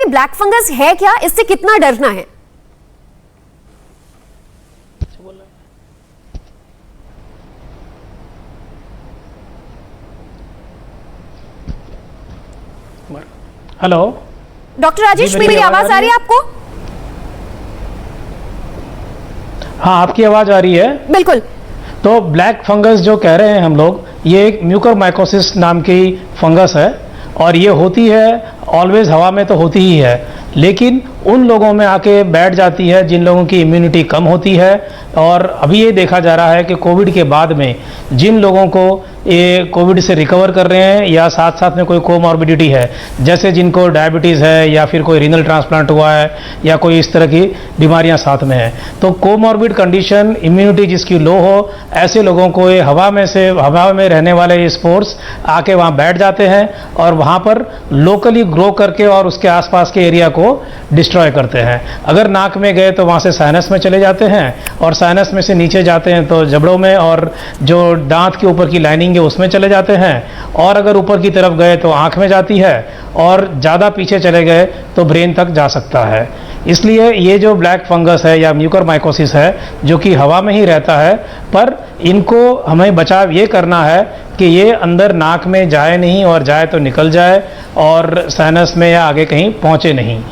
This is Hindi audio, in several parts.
कि ब्लैक फंगस है क्या, इससे कितना डरना है? हेलो डॉक्टर राजेश, मेरी आवाज आ रही है आपको? हाँ, आपकी आवाज आ रही है बिल्कुल। तो ब्लैक फंगस जो कह रहे हैं हम लोग, ये एक म्यूकोरमाइकोसिस नाम की फंगस है और ये होती है ऑलवेज हवा में तो होती ही है, लेकिन उन लोगों में आके बैठ जाती है जिन लोगों की इम्यूनिटी कम होती है। और अभी ये देखा जा रहा है कि कोविड के बाद में जिन लोगों को ये कोविड से रिकवर कर रहे हैं या साथ साथ में कोई कोमॉर्बिडिटी है, जैसे जिनको डायबिटीज़ है या फिर कोई रीनल ट्रांसप्लांट हुआ है या कोई इस तरह की बीमारियां साथ में है, तो कोमॉर्बिड कंडीशन, इम्यूनिटी जिसकी लो हो, ऐसे लोगों को ये हवा में रहने वाले ये स्पोर्स आके वहाँ बैठ जाते हैं और वहाँ पर लोकली ग्रो करके और उसके आसपास के एरिया को डिस्ट्रॉय करते हैं। अगर नाक में गए तो वहाँ से साइनस में चले जाते हैं और साइनस में से नीचे जाते हैं तो जबड़ों में और जो दांत के ऊपर की लाइनिंग है उसमें चले जाते हैं, और अगर ऊपर की तरफ गए तो आँख में जाती है, और ज़्यादा पीछे चले गए तो ब्रेन तक जा सकता है। इसलिए ये जो ब्लैक फंगस है या म्यूकोरमाइकोसिस है जो कि हवा में ही रहता है, पर इनको हमें बचाव ये करना है कि ये अंदर नाक में जाए नहीं, और जाए तो निकल जाए और साइनस में या आगे कहीं पहुँचे नहीं।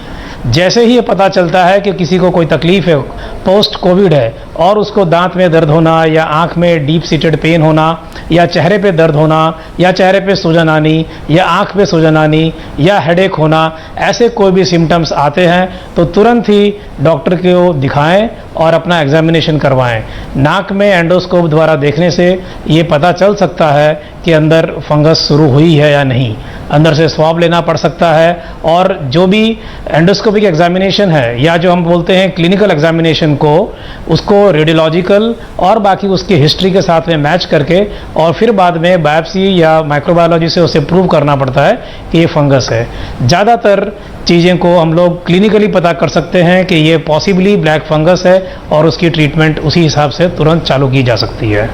जैसे ही ये पता चलता है कि किसी को कोई तकलीफ है, पोस्ट कोविड है, और उसको दांत में दर्द होना या आंख में डीप सीटेड पेन होना या चेहरे पे दर्द होना या चेहरे पे सूजन आनी या आंख पे सूजन आनी या हेडेक होना, ऐसे कोई भी सिम्टम्स आते हैं तो तुरंत ही डॉक्टर को दिखाएं और अपना एग्जामिनेशन करवाएं। नाक में एंडोस्कोप द्वारा देखने से ये पता चल सकता है कि अंदर फंगस शुरू हुई है या नहीं। अंदर से स्वाब लेना पड़ सकता है, और जो भी एंडोस्कोपिक एग्जामिनेशन है या जो हम बोलते हैं क्लिनिकल एग्जामिनेशन को, उसको रेडियोलॉजिकल और बाकी उसकी हिस्ट्री के साथ में मैच करके और फिर बाद में बायोप्सी या माइक्रोबायोलॉजी से उसे प्रूव करना पड़ता है कि ये फंगस है। ज़्यादातर चीज़ें को हम लोग क्लिनिकली पता कर सकते हैं कि ये पॉसिबली ब्लैक फंगस है और उसकी ट्रीटमेंट उसी हिसाब से तुरंत चालू की जा सकती है।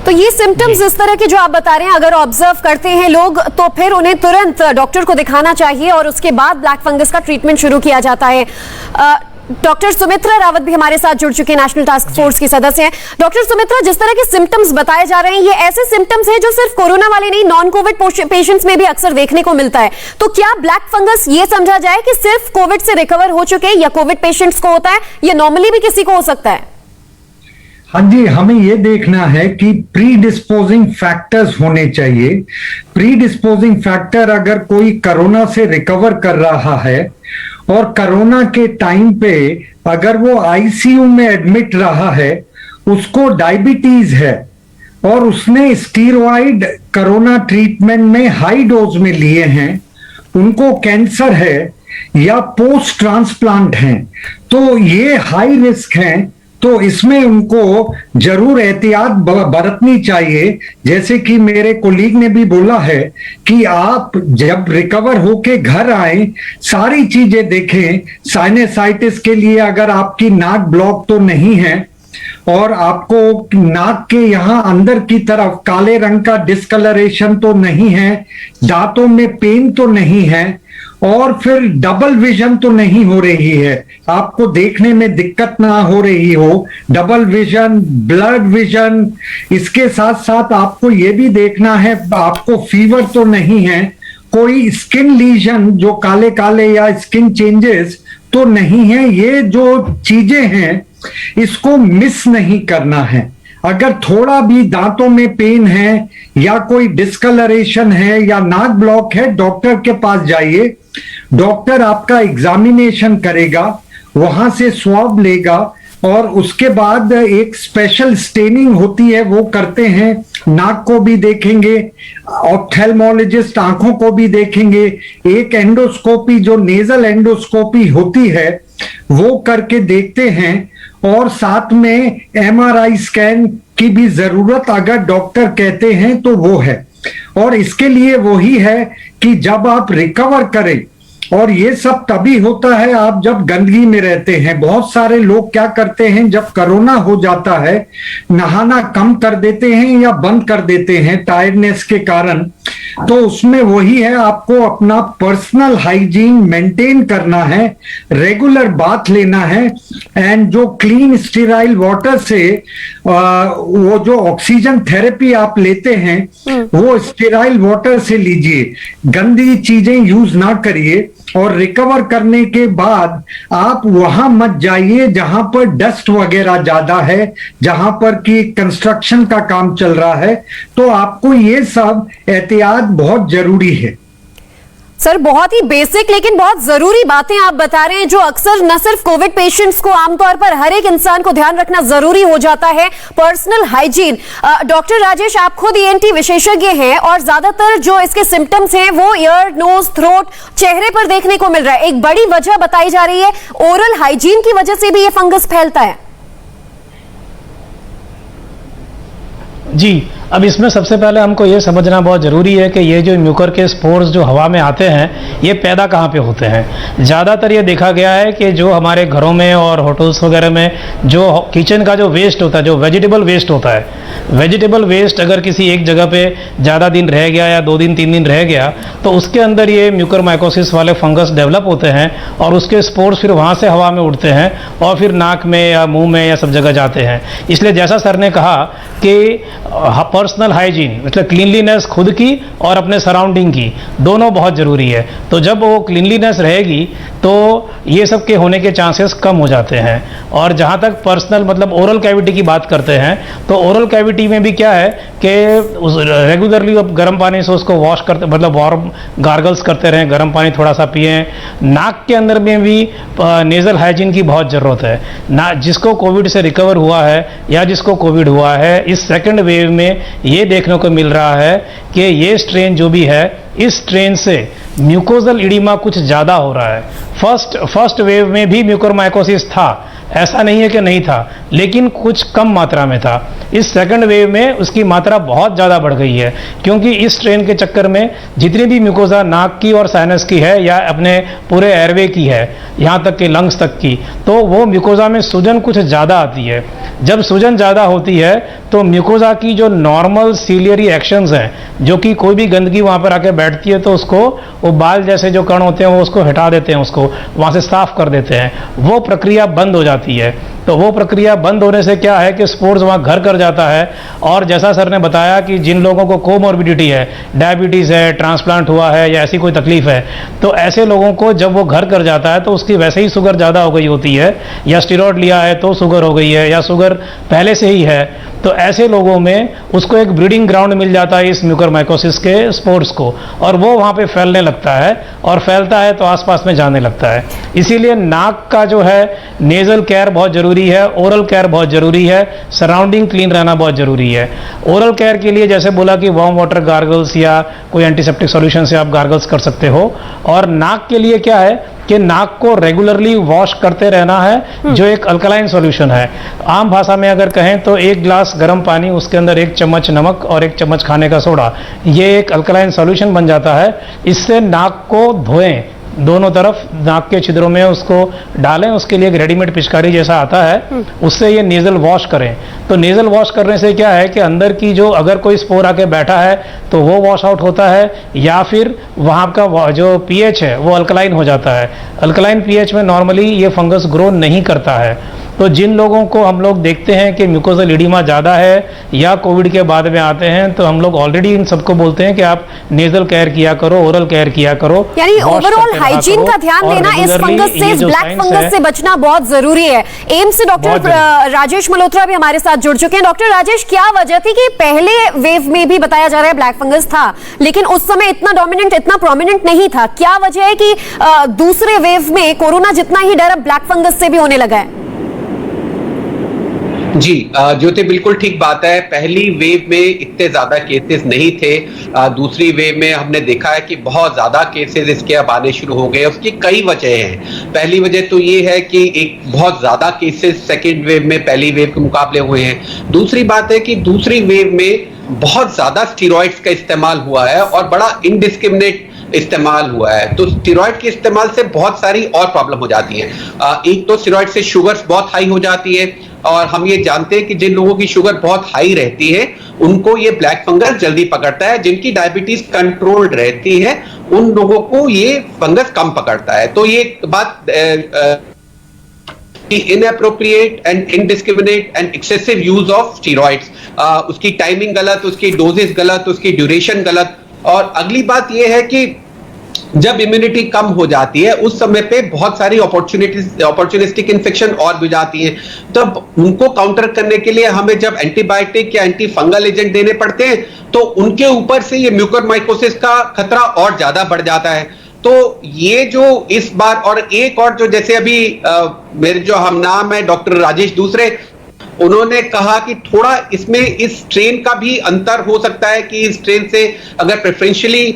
तो ये सिम्टम्स इस तरह के जो आप बता रहे हैं, अगर ऑब्जर्व करते हैं लोग तो फिर उन्हें तुरंत डॉक्टर को दिखाना चाहिए और उसके बाद ब्लैक फंगस का ट्रीटमेंट शुरू किया जाता है। डॉक्टर सुमित्रा रावत भी हमारे साथ जुड़ चुके हैं, नेशनल टास्क फोर्स की सदस्य हैं। डॉक्टर सुमित्रा, जिस तरह के सिम्टम्स बताए जा रहे हैं, ये ऐसे सिम्टम्स हैं जो सिर्फ कोरोना वाले नहीं, नॉन कोविड पेशेंट्स में भी अक्सर देखने को मिलता है। तो क्या ब्लैक फंगस ये समझा जाए कि सिर्फ कोविड से रिकवर हो चुके या कोविड पेशेंट्स को होता है, या नॉर्मली भी किसी को हो सकता है? हाँ जी, हमें यह देखना है कि प्री डिस्पोजिंग फैक्टर्स होने चाहिए। प्री डिस्पोजिंग फैक्टर, अगर कोई कोरोना से रिकवर कर रहा है और कोरोना के टाइम पे अगर वो आईसीयू में एडमिट रहा है, उसको डायबिटीज है और उसने स्टीरॉइड कोरोना ट्रीटमेंट में हाई डोज में लिए हैं, उनको कैंसर है या पोस्ट ट्रांसप्लांट है, तो ये हाई रिस्क हैं। तो इसमें उनको जरूर एहतियात बरतनी चाहिए। जैसे कि मेरे कोलीग ने भी बोला है कि आप जब रिकवर होके घर आए, सारी चीजें देखें। साइनसाइटिस के लिए अगर आपकी नाक ब्लॉक तो नहीं है और आपको नाक के यहां अंदर की तरफ काले रंग का डिस्कलरेशन तो नहीं है, दांतों में पेन तो नहीं है, और फिर डबल विजन तो नहीं हो रही है, आपको देखने में दिक्कत ना हो रही हो, डबल विजन, ब्लड विजन, इसके साथ साथ आपको ये भी देखना है आपको फीवर तो नहीं है, कोई स्किन लीजन जो काले काले या स्किन चेंजेस तो नहीं है। ये जो चीजें हैं इसको मिस नहीं करना है। अगर थोड़ा भी दांतों में पेन है या कोई डिस्कलरेशन है या नाक ब्लॉक है, डॉक्टर के पास जाइए। डॉक्टर आपका एग्जामिनेशन करेगा, वहां से स्वैब लेगा और उसके बाद एक स्पेशल स्टेनिंग होती है वो करते हैं। नाक को भी देखेंगे, ऑप्थेल्मोलॉजिस्ट आंखों को भी देखेंगे, एक एंडोस्कोपी जो नेजल एंडोस्कोपी होती है वो करके देखते हैं, और साथ में एमआरआई स्कैन की भी जरूरत अगर डॉक्टर कहते हैं तो वो है। और इसके लिए वही है कि जब आप रिकवर करें और ये सब तभी होता है आप जब गंदगी में रहते हैं। बहुत सारे लोग क्या करते हैं, जब कोरोना हो जाता है नहाना कम कर देते हैं या बंद कर देते हैं टायर्डनेस के कारण। तो उसमें वही है, आपको अपना पर्सनल हाइजीन मेंटेन करना है, रेगुलर बाथ लेना है, एंड जो क्लीन स्टेराइल वाटर से वो जो ऑक्सीजन थेरेपी आप लेते हैं वो स्टेराइल वाटर से लीजिए, गंदी चीजें यूज ना करिए। और रिकवर करने के बाद आप वहां मत जाइए जहां पर डस्ट वगैरह ज्यादा है, जहां पर कि कंस्ट्रक्शन का काम चल रहा है। तो आपको ये सब एहतियात बहुत जरूरी है। सर, बहुत ही बेसिक लेकिन बहुत जरूरी बातें आप बता रहे हैं, जो अक्सर न सिर्फ कोविड पेशेंट्स को, आमतौर पर हर एक इंसान को ध्यान रखना जरूरी हो जाता है, पर्सनल हाइजीन। डॉक्टर राजेश, आप खुद ईएनटी विशेषज्ञ हैं और ज्यादातर जो इसके सिम्टम्स हैं वो ईयर, नोज, थ्रोट, चेहरे पर देखने को मिल रहा है। एक बड़ी वजह बताई जा रही है ओरल हाइजीन की वजह से भी ये फंगस फैलता है। जी, अब इसमें सबसे पहले हमको ये समझना बहुत ज़रूरी है कि ये जो म्यूकर के स्पोर्स जो हवा में आते हैं ये पैदा कहाँ पे होते हैं। ज़्यादातर ये देखा गया है कि जो हमारे घरों में और होटल्स वगैरह में जो किचन का जो वेस्ट होता है, जो वेजिटेबल वेस्ट होता है, वेजिटेबल वेस्ट अगर किसी एक जगह पे ज़्यादा दिन रह गया या 2 दिन 3 दिन रह गया तो उसके अंदर ये म्यूकर माइकोसिस वाले फंगस डेवलप होते हैं और उसके स्पोर्स फिर वहाँ से हवा में उड़ते हैं और फिर नाक में या मुँह में या सब जगह जाते हैं। इसलिए जैसा सर ने कहा कि पर्सनल हाइजीन मतलब क्लीनलीनेस खुद की और अपने सराउंडिंग की दोनों बहुत ज़रूरी है। तो जब वो क्लीनलीनेस रहेगी तो ये सब के होने के चांसेस कम हो जाते हैं। और जहाँ तक पर्सनल मतलब ओरल कैविटी की बात करते हैं तो ओरल कैविटी में भी क्या है कि रेगुलरली अब गर्म पानी से उसको वॉश करते मतलब वार्म गार्गल्स करते रहें, गर्म पानी थोड़ा सा पिएं। नाक के अंदर में भी नेजल हाइजीन की बहुत ज़रूरत है ना। जिसको कोविड से रिकवर हुआ है या जिसको कोविड हुआ है, इस सेकेंड वेव में ये देखने को मिल रहा है कि ये स्ट्रेन जो भी है इस स्ट्रेन से म्यूकोजल इडिमा कुछ ज़्यादा हो रहा है। फर्स्ट वेव में भी म्यूकोरमाइकोसिस था, ऐसा नहीं है कि नहीं था, लेकिन कुछ कम मात्रा में था। इस सेकंड वेव में उसकी मात्रा बहुत ज़्यादा बढ़ गई है क्योंकि इस स्ट्रेन के चक्कर में जितनी भी म्यूकोजा नाक की और साइनस की है या अपने पूरे एयरवे की है, यहाँ तक कि लंग्स तक की, तो वो म्यूकोजा में सूजन कुछ ज़्यादा आती है। जब सूजन ज़्यादा होती है तो म्यूकोजा की जो नॉर्मल सीलियरी एक्शंस हैं, जो कि कोई भी गंदगी वहाँ पर आके बैठती है तो उसको वो बाल जैसे जो कण होते हैं वो उसको हटा देते हैं, उसको वहाँ से साफ कर देते हैं, वो प्रक्रिया बंद हो जाती है। तो वो प्रक्रिया बंद होने से क्या है कि स्पोर्स वहाँ घर कर जाता है। और जैसा सर ने बताया कि जिन लोगों को कोमॉर्बिडिटी है, डायबिटीज़ है, ट्रांसप्लांट हुआ है या ऐसी कोई तकलीफ है, तो ऐसे लोगों को जब वो घर कर जाता है तो उसकी वैसे ही शुगर ज़्यादा हो गई होती है या स्टेरॉइड लिया है तो शुगर हो गई है या शुगर पहले से ही है, तो ऐसे लोगों में उसको एक ब्रीडिंग ग्राउंड मिल जाता है इस म्यूकोरमाइकोसिस के स्पोर्स को, और वो वहाँ पे फैलने लगता है और फैलता है तो आसपास में जाने लगता है। इसीलिए नाक का जो है नेजल केयर बहुत ज़रूरी है, ओरल केयर बहुत ज़रूरी है, सराउंडिंग क्लीन रहना बहुत ज़रूरी है। ओरल केयर के लिए जैसे बोला कि वार्म वाटर गार्गल्स या कोई एंटीसेप्टिक सॉल्यूशन से आप गार्गल्स कर सकते हो। और नाक के लिए क्या है कि नाक को रेगुलरली वॉश करते रहना है, जो एक अल्कलाइन सॉल्यूशन है। आम भाषा में अगर कहें तो 1 गिलास गर्म पानी, उसके अंदर 1 चम्मच नमक और 1 चम्मच खाने का सोडा, ये एक अल्कलाइन सॉल्यूशन बन जाता है। इससे नाक को धोएं, दोनों तरफ नाक के छिद्रों में उसको डालें। उसके लिए एक रेडीमेड पिचकारी जैसा आता है, उससे ये नेजल वॉश करें। तो नेजल वॉश करने से क्या है कि अंदर की जो अगर कोई स्पोर आके बैठा है तो वो वॉश आउट होता है, या फिर वहाँ का जो पीएच है वो अल्कलाइन हो जाता है। अल्कलाइन पीएच में नॉर्मली ये फंगस ग्रो नहीं करता है। तो जिन लोगों को हम लोग देखते हैं कि म्यूकोजल इडिमा ज़्यादा है या कोविड के बाद में आते हैं, तो हम लोग ऑलरेडी इन सबको बोलते हैं कि आप नेजल केयर किया करो, ओरल केयर किया करो, यानी ओवरऑल हाइजीन का ध्यान देना, इस फंगस से, इस ब्लैक फंगस से बचना बहुत जरूरी है। एम्स से डॉक्टर राजेश मल्होत्रा भी हमारे साथ जुड़ चुके हैं। डॉक्टर राजेश, क्या वजह थी कि पहले वेव में भी बताया जा रहा है ब्लैक फंगस था, लेकिन उस समय इतना डोमिनेंट, इतना प्रोमिनेंट नहीं था? क्या वजह है कि दूसरे वेव में कोरोना जितना ही डर अब ब्लैक फंगस से भी होने लगा है? जी ज्योति, बिल्कुल ठीक बात है। पहली वेव में इतने ज्यादा केसेस नहीं थे। दूसरी वेव में हमने देखा है कि बहुत ज्यादा केसेस इसके अब आने शुरू हो गए। उसकी कई वजह हैं। पहली वजह तो ये है कि एक बहुत ज्यादा केसेस सेकेंड वेव में पहली वेव के मुकाबले हुए हैं। दूसरी बात है कि दूसरी वेव में बहुत ज्यादा स्टीरॉइड्स का इस्तेमाल हुआ है और बड़ा इनडिस्क्रिमिनेट इस्तेमाल हुआ है। तो स्टेरॉइड के इस्तेमाल से बहुत सारी और प्रॉब्लम हो जाती है। एक तो स्टेरॉइड से शुगर्स बहुत हाई हो जाती है, और हम ये जानते हैं कि जिन लोगों की शुगर बहुत हाई रहती है उनको ये ब्लैक फंगस जल्दी पकड़ता है। जिनकी डायबिटीज कंट्रोल्ड रहती है उन लोगों को ये फंगस कम पकड़ता है। तो ये बात inappropriate and indiscriminate and excessive use of steroids, उसकी टाइमिंग गलत, उसकी डोजेस गलत, उसकी ड्यूरेशन गलत। और अगली बात यह है कि जब इम्यूनिटी कम हो जाती है उस समय पे बहुत सारी अपॉर्चुनिस्टिक इन्फेक्शन और भी जाती हैं। तब उनको काउंटर करने के लिए हमें जब एंटीबायोटिक या एंटी फंगल एजेंट देने पड़ते हैं तो उनके ऊपर से ये म्यूकोरमाइकोसिस का खतरा और ज्यादा बढ़ जाता है। तो ये जो इस बार, और एक और जो जैसे अभी मेरे जो हम नाम है डॉक्टर राजेश दूसरे, उन्होंने कहा कि थोड़ा इसमें इस स्ट्रेन का भी अंतर हो सकता है कि इस स्ट्रेन से अगर प्रेफरेंशियली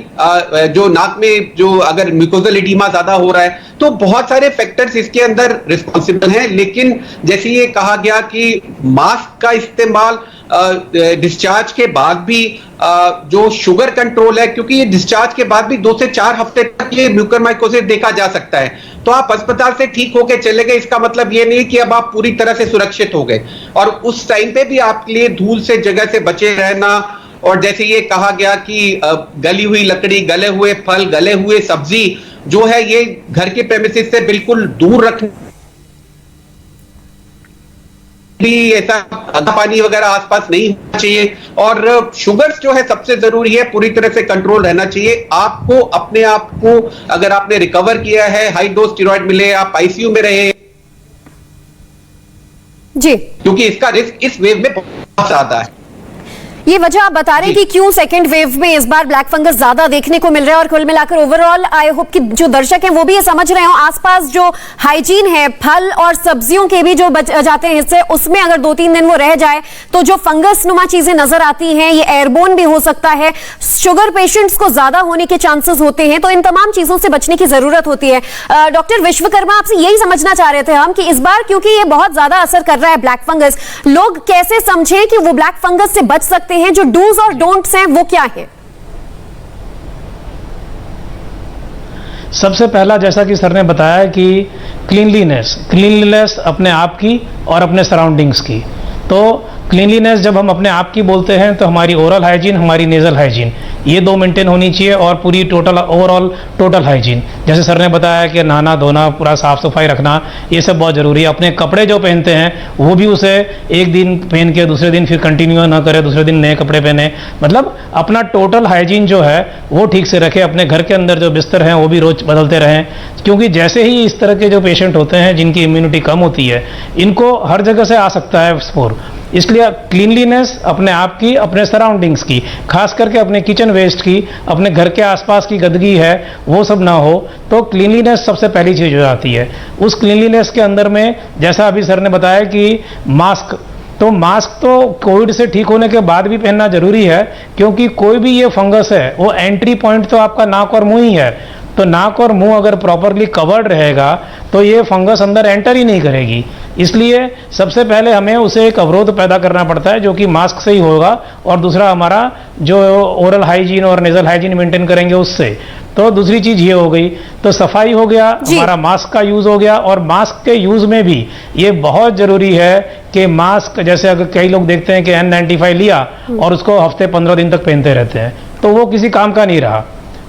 जो नाक में जो अगर म्यूकोजल एडिमा ज्यादा हो रहा है, तो बहुत सारे फैक्टर्स इसके अंदर रिस्पॉन्सिबल हैं। लेकिन जैसे ये कहा गया कि मास्क का इस्तेमाल डिस्चार्ज के बाद भी जो शुगर कंट्रोल है, क्योंकि ये डिस्चार्ज के बाद भी 2 से 4 हफ्ते तक ये म्यूकोरमाइकोसिस देखा जा सकता है। तो आप अस्पताल से ठीक होके चले गए, इसका मतलब ये नहीं कि अब आप पूरी तरह से सुरक्षित हो गए। और उस टाइम पे भी आपके लिए धूल से जगह से बचे रहना, और जैसे ये कहा गया कि गली हुई लकड़ी, गले हुए फल, गले हुए सब्जी जो है ये घर के प्रेमिसेस से बिल्कुल दूर रखना, ऐसा पानी वगैरह आसपास नहीं होना चाहिए। और शुगर्स जो है सबसे जरूरी है, पूरी तरह से कंट्रोल रहना चाहिए। आपको अपने आप को, अगर आपने रिकवर किया है, हाई डोज स्टेरॉइड मिले, आप आईसीयू में रहे जी, क्योंकि इसका रिस्क इस वेव में बहुत ज्यादा है। ये वजह आप बता रहे हैं कि क्यों सेकंड वेव में इस बार ब्लैक फंगस ज्यादा देखने को मिल रहा है। और कुल मिलाकर ओवरऑल आई होप कि जो दर्शक हैं वो भी ये समझ रहे हो, आसपास जो हाइजीन है, फल और सब्जियों के भी जो बच जाते हैं हिस्से, उसमें अगर 2-3 दिन वो रह जाए तो जो फंगस नुमा चीजें नजर आती हैं, ये एयरबोर्न भी हो सकता है, शुगर पेशेंट्स को ज्यादा होने के चांसेस होते हैं। तो इन तमाम चीजों से बचने की जरूरत होती है। डॉक्टर विश्वकर्मा, आपसे यही समझना चाह रहे थे हम कि इस बार क्योंकि ये बहुत ज्यादा असर कर रहा है ब्लैक फंगस, लोग कैसे समझें कि वो ब्लैक फंगस से बच सकते हैं? जो डूज और डोंट्स हैं वो क्या है? सबसे पहला, जैसा कि सर ने बताया कि क्लीनलीनेस अपने आप की और अपने सराउंडिंग्स की। तो क्लीनलीनेस जब हम अपने आप की बोलते हैं तो हमारी ओरल हाइजीन, हमारी नेजल हाइजीन, ये 2 मेंटेन होनी चाहिए, और पूरी ओवरऑल टोटल हाइजीन। जैसे सर ने बताया कि नहाना धोना, पूरा साफ सफाई रखना, ये सब बहुत जरूरी है। अपने कपड़े जो पहनते हैं वो भी उसे एक दिन पहन के दूसरे दिन फिर कंटिन्यू ना करें, दूसरे दिन नए कपड़े पहने। मतलब अपना टोटल हाइजीन जो है वो ठीक से रखें। अपने घर के अंदर जो बिस्तर हैं वो भी रोज बदलते रहें, क्योंकि जैसे ही इस तरह के जो पेशेंट होते हैं जिनकी इम्यूनिटी कम होती है, इनको हर जगह से आ सकता है स्पोर। इसलिए क्लीनलीनेस अपने आप की, अपने सराउंडिंग्स की, खास करके अपने किचन वेस्ट की, अपने घर के आसपास की गंदगी है वो सब ना हो, तो क्लीनलीनेस सबसे पहली चीज हो जाती है। उस क्लीनलीनेस के अंदर में जैसा अभी सर ने बताया कि मास्क, तो मास्क तो कोविड से ठीक होने के बाद भी पहनना जरूरी है, क्योंकि कोई भी ये फंगस है वो एंट्री पॉइंट तो आपका नाक और मुंह ही है। तो नाक और मुंह अगर प्रॉपरली कवर्ड रहेगा तो ये फंगस अंदर एंटर ही नहीं करेगी। इसलिए सबसे पहले हमें उसे एक अवरोध पैदा करना पड़ता है जो कि मास्क से ही होगा, और दूसरा हमारा जो ओरल हाइजीन और नेजल हाइजीन मेंटेन करेंगे उससे। तो दूसरी चीज ये हो गई, तो सफाई हो गया, हमारा मास्क का यूज हो गया। और मास्क के यूज में भी ये बहुत जरूरी है कि मास्क, जैसे अगर कई लोग देखते हैं कि N95 लिया और उसको हफ्ते 15 दिन तक पहनते रहते हैं, तो वो किसी काम का नहीं रहा।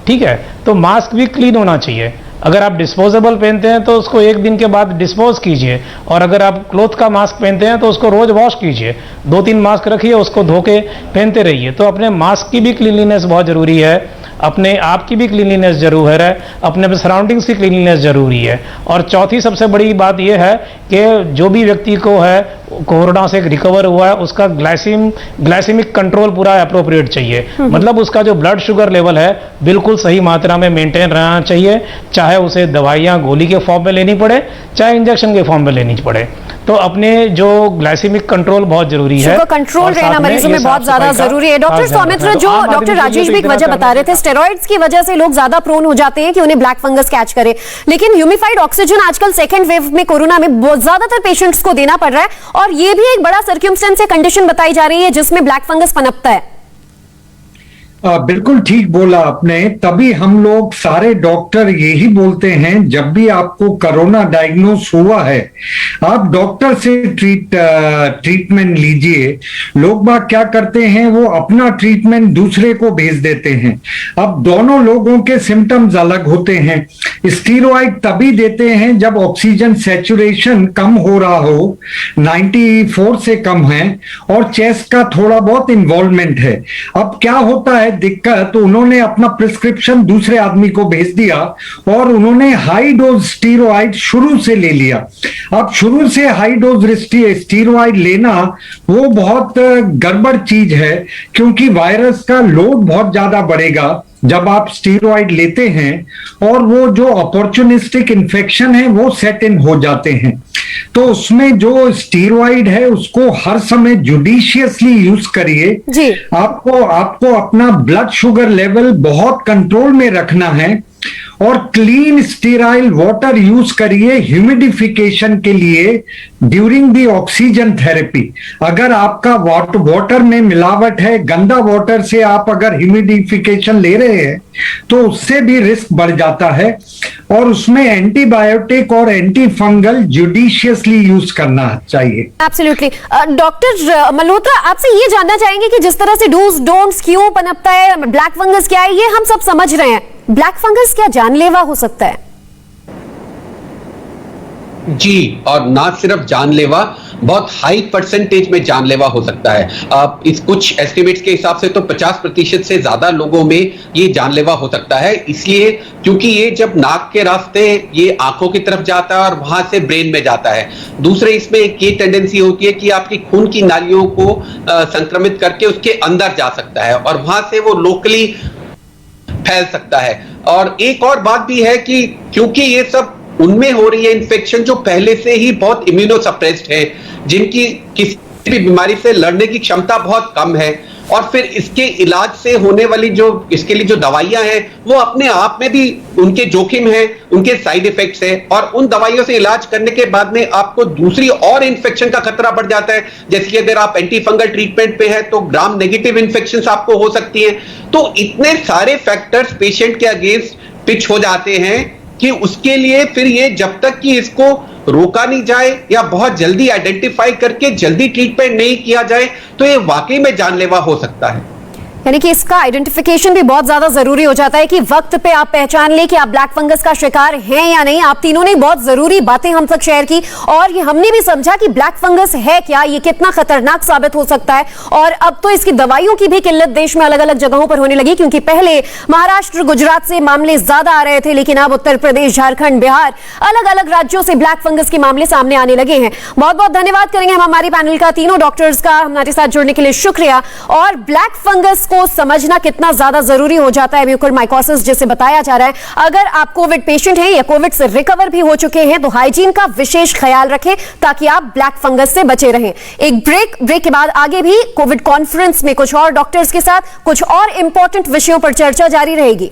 ठीक है, तो मास्क भी क्लीन होना चाहिए। अगर आप डिस्पोजेबल पहनते हैं तो उसको 1 दिन के बाद डिस्पोज कीजिए, और अगर आप क्लॉथ का मास्क पहनते हैं तो उसको रोज वॉश कीजिए। 2-3 मास्क रखिए, उसको धो के पहनते रहिए। तो अपने मास्क की भी क्लीनलीनेस बहुत जरूरी है, अपने आप की भी क्लीनलीनेस जरूर है, अपने सराउंडिंग्स की क्लीनलीनेस जरूरी है। और चौथी सबसे बड़ी बात यह है कि जो भी व्यक्ति को है कोरोना से रिकवर हुआ है, उसका ग्लाइसेमिक कंट्रोल पूरा अप्रोप्रिएट चाहिए। मतलब उसका जो ब्लड शुगर लेवल है बिल्कुल सही मात्रा में मेंटेन रहना चाहिए, चाहे उसे दवाइयां गोली के फॉर्म में लेनी पड़े, चाहे इंजेक्शन के फॉर्म में लेनी पड़े। तो अपने जो ग्लाइसेमिक कंट्रोल बहुत जरूरी है, शुगर कंट्रोल रहना मरीजों में बहुत ज्यादा जरूरी है। डॉक्टर सौमित्र, जो डॉक्टर राजेश भी एक वजह बता रहे थे, स्टेरॉइड्स की वजह से लोग ज्यादा प्रोन हो जाते हैं कि उन्हें ब्लैक फंगस कैच करे, लेकिन ह्यूमिफाइड ऑक्सीजन आजकल सेकंड वेव में कोरोना में बहुत ज्यादातर पेशेंट्स को देना पड़ रहा है, और ये भी एक बड़ा सर्कमस्टेंस या कंडीशन बताई जा रही है जिसमें ब्लैक फंगस पनपता है। बिल्कुल ठीक बोला आपने। तभी हम लोग सारे डॉक्टर यही बोलते हैं, जब भी आपको कोरोना डायग्नोस हुआ है आप डॉक्टर से ट्रीटमेंट लीजिए। लोग बाग क्या करते हैं, वो अपना ट्रीटमेंट दूसरे को भेज देते हैं। अब दोनों लोगों के सिम्टम्स अलग होते हैं। स्टीरॉइड तभी देते हैं जब ऑक्सीजन सैचुरेशन कम हो रहा हो, 94 से कम है और चेस्ट का थोड़ा बहुत इन्वॉल्वमेंट है। अब क्या होता है दिक्कत, उन्होंने अपना प्रिस्क्रिप्शन दूसरे आदमी को भेज दिया और उन्होंने हाई डोज स्टीरॉइड शुरू से ले लिया। अब शुरू से हाई डोज स्टीरॉइड लेना वो बहुत गड़बड़ चीज है, क्योंकि वायरस का लोड बहुत ज्यादा बढ़ेगा जब आप स्टीरॉइड लेते हैं और वो जो अपॉर्चुनिस्टिक इन्फेक्शन है वो सेट इन हो जाते हैं। तो उसमें जो स्टीरॉइड है उसको हर समय जुडिशियसली यूज करिए। आपको अपना ब्लड शुगर लेवल बहुत कंट्रोल में रखना है और क्लीन स्टेराइल वाटर यूज करिए ह्यूमिडिफिकेशन के लिए ड्यूरिंग दी ऑक्सीजन थेरेपी। अगर आपका वाटर में मिलावट है, गंदा वाटर से आप अगर ह्यूमिडिफिकेशन ले रहे हैं तो उससे भी रिस्क बढ़ जाता है और उसमें एंटीबायोटिक और एंटी फंगल जुडिशियसली यूज करना चाहिए। एब्सोल्युटली। डॉक्टर मल्होत्रा, आपसे ये जानना चाहेंगे कि जिस तरह से डूज डोंट्स क्यों पनपता है, ब्लैक फंगस क्या है, ये हम सब समझ रहे हैं। ब्लैक फंगस क्या जानलेवा हो सकता है? जी, और ना सिर्फ जानलेवा, बहुत हाई परसेंटेज में जानलेवा हो सकता है। इस कुछ एस्टिमेट्स के हिसाब से तो 50% से ज्यादा लोगों में ये जानलेवा हो सकता है, इसलिए क्योंकि ये जब नाक के रास्ते ये आंखों की तरफ जाता है और वहां से ब्रेन में जाता है। दूसरे इसमें एक ये टेंडेंसी होती है कि आपकी खून की नालियों को संक्रमित करके उसके अंदर जा सकता है और वहां से वो लोकली फैल सकता है। और एक और बात भी है कि क्योंकि ये सब उनमें हो रही है इन्फेक्शन जो पहले से ही बहुत इम्यूनोसप्रेस्ड है, जिनकी किसी भी बीमारी से लड़ने की क्षमता बहुत कम है, और फिर इसके इलाज से होने वाली जो इसके लिए जो दवाइयां हैं वो अपने आप में भी उनके जोखिम है, उनके साइड इफेक्ट्स है, और उन दवाइयों से इलाज करने के बाद में आपको दूसरी और इन्फेक्शन का खतरा बढ़ जाता है। जैसे कि अगर आप एंटी फंगल ट्रीटमेंट पे है तो ग्राम नेगेटिव इन्फेक्शन आपको हो सकती है। तो इतने सारे फैक्टर्स पेशेंट के अगेंस्ट पिच हो जाते हैं कि उसके लिए फिर ये जब तक कि इसको रोका नहीं जाए या बहुत जल्दी आइडेंटिफाई करके जल्दी ट्रीटमेंट नहीं किया जाए तो ये वाकई में जानलेवा हो सकता है। यानी कि इसका आइडेंटिफिकेशन भी बहुत ज्यादा जरूरी हो जाता है कि वक्त पे आप पहचान लें कि आप ब्लैक फंगस का शिकार हैं या नहीं। आप तीनों ने बहुत जरूरी बातें हम तक शेयर की और ये हमने भी समझा कि ब्लैक फंगस है क्या, ये कितना खतरनाक साबित हो सकता है। और अब तो इसकी दवाइयों की भी किल्लत देश में अलग अलग जगहों पर होने लगी, क्योंकि पहले महाराष्ट्र गुजरात से मामले ज्यादा आ रहे थे, लेकिन अब उत्तर प्रदेश, झारखंड, बिहार, अलग अलग राज्यों से ब्लैक फंगस के मामले सामने आने लगे हैं। बहुत बहुत धन्यवाद करेंगे हम हमारी पैनल का, तीनों डॉक्टर्स का हमारे साथ जुड़ने के लिए शुक्रिया। और ब्लैक फंगस को समझना कितना ज्यादा जरूरी हो जाता है, म्यूकोरमाइकोसिस जिसे बताया जा रहा है, अगर आप कोविड पेशेंट हैं या कोविड से रिकवर भी हो चुके हैं तो हाइजीन का विशेष ख्याल रखें ताकि आप ब्लैक फंगस से बचे रहें। एक ब्रेक के बाद आगे भी कोविड कॉन्फ्रेंस में कुछ और डॉक्टर्स के साथ कुछ और इंपॉर्टेंट विषयों पर चर्चा जारी रहेगी।